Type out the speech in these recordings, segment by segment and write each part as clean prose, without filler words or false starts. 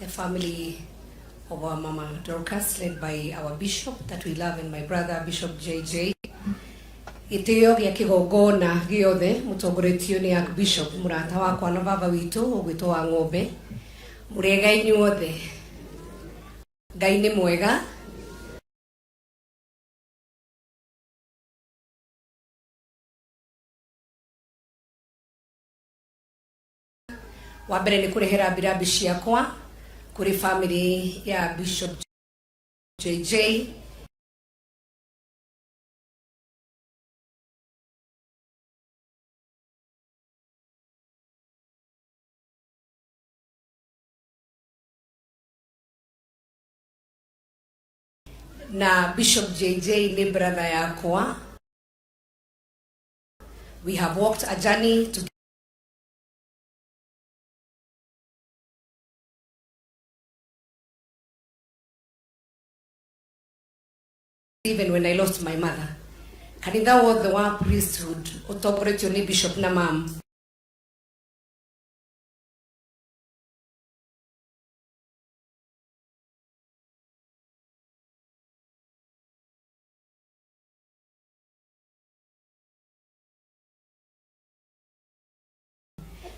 the family of our Mama Dorcas, led by our bishop that we love, and my brother Bishop Chege. Itio gya kigogona giothe mutongoretio ni ak bishop murata wakwa na baba witu ugwito wa ng'ombe murega inyuothe Ngai ni mwega. Wambere ni kurehera birabi ciakwa kuri family ya Bishop Chege na Bishop Chege ni brother yakwa. We have walked a journey to even when I lost my mother. Kanitha was the one priesthood otogoretio ni bishop na mam.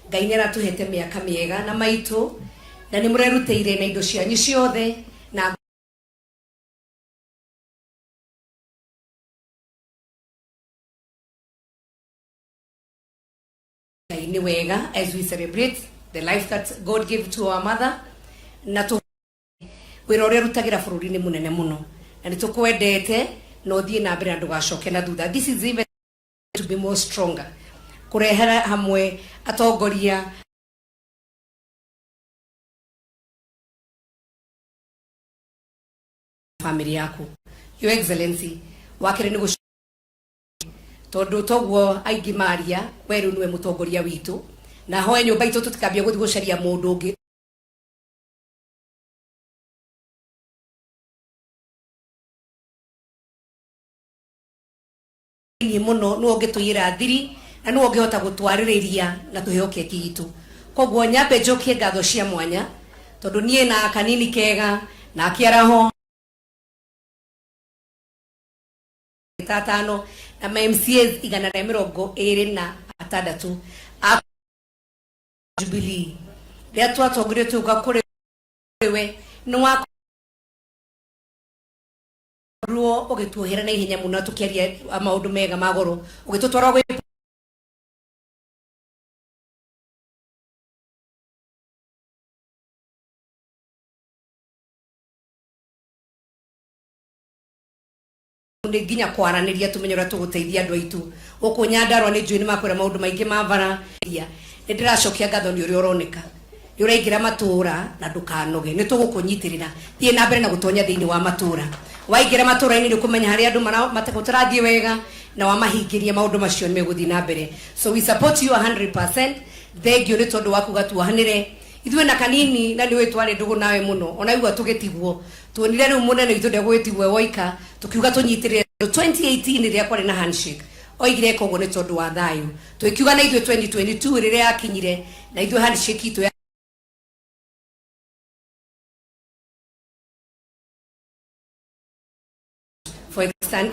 Ngai nĩ aratuhete mĩaka mĩega na maitũ na nĩ mũreruteire na indo cianyu ciothe na Ngai nĩ wega as we celebrate the life that God gave to our mother na tu wĩra ũrĩa rutagira bũrũri-inĩ mũnene mũno na nĩ tũkwendete na ũthiĩ na mbere na ndũgacoke na thutha. This is even to be more stronger kurehera hamwe atongoria family yaku. Your Excellency wakire ni guc tondu toguo aingi maria weru niwe mutongoria witu na hoe nyumba itu tutikambia guthi gucaria mundu ungi ni muno no ngituyira thiri na no ngihota gutwaririria na tuheo keki gitu. Koguo nyambe njokie ngatho cia mwanya tondu nie na kanini kega na kiaraho tatano na MCAs igana na mirongo iri na atandatu a Jubilee ria twatongire tuga kuri we no wa ruo ugituhira na ihenya muno tukiaria maundu mega magoro ugitutwara gwe nginya kwaraniria tumenyora tuguteithia andu aitu guku Nyandarua ni njui ni makwira maundu maingi mavara ni ndiracokia ngatho ni uri uroneka ni uraingira matura na ndukanoge ni tugukunyitirira thie na mbere na gutonya thiini wa matura waingira matura-ini ni kumenya hari andu matakutarathie wega na wamahingiria maundu macio ni meguthi na mbere. So we support you 100%. Thank you ni tondu waku gatuhanire ithuĩ na kanini na ni witware ndugu nawe muno ona igua tugetigwo tuonire riu munene ithu ndegwitigwe woika tukiuga tunyitirire 2018 ria kwari na handshake oigire koguo ni tondu wa thayu twikiuga na ithuĩ 2022 riria yakinyire na ithuĩ handshake itu for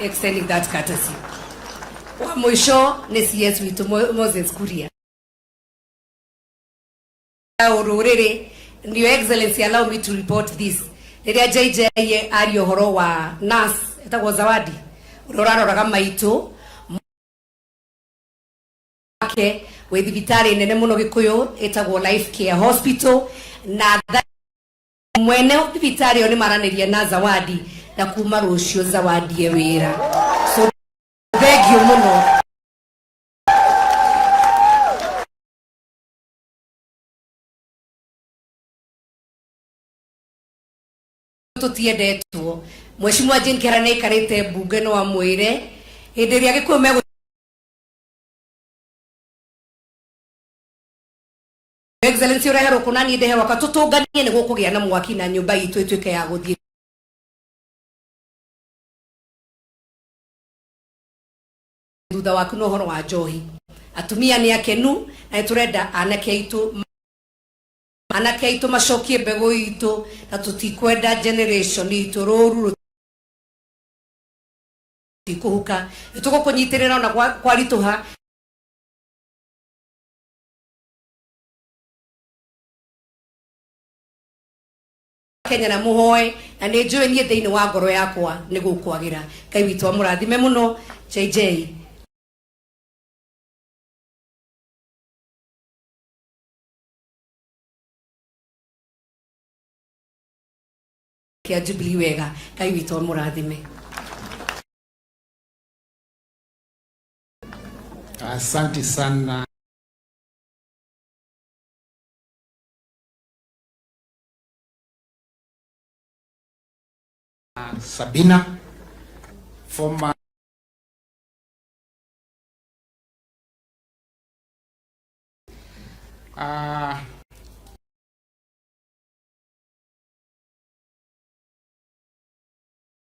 extending that courtesy. Wa mwisho ni CS witu Moses Kuria. Your Excellency, allow me to report this. Riria Chege ari horo wa nurse etagwo Zawadi uroraroraga maitu ake we thibitari nene muno Gikuyu etagwo Life Care Hospital na mwene thibitari oni maraniria na Zawadi na kuma rucio Zawadi ye wira. So thank you muno. Tutiendetwo Mheshimiwa Jane Kerane karete bunge no amwire hindi ria Gikuyu mego Excellency urehero kunani ndeherwa ka tutunganie ni gukugia na mwaki na nyumba itu ituike ya guthie thutha waku no horo wa njohi atumia ni akenu na turenda anake itu Manake aitu macokie mbegu itu na tutikwenda generation itu ruru tikuhuka nitugukunyitirira na kwarituha Kenya na muhoe na ni njue nie thiini wa ngoro yakwa ni gukwagira Ngai witu amurathime muno Chege kia Jubilee wega Ngai witu amurathime. Asante sana. Sabina, former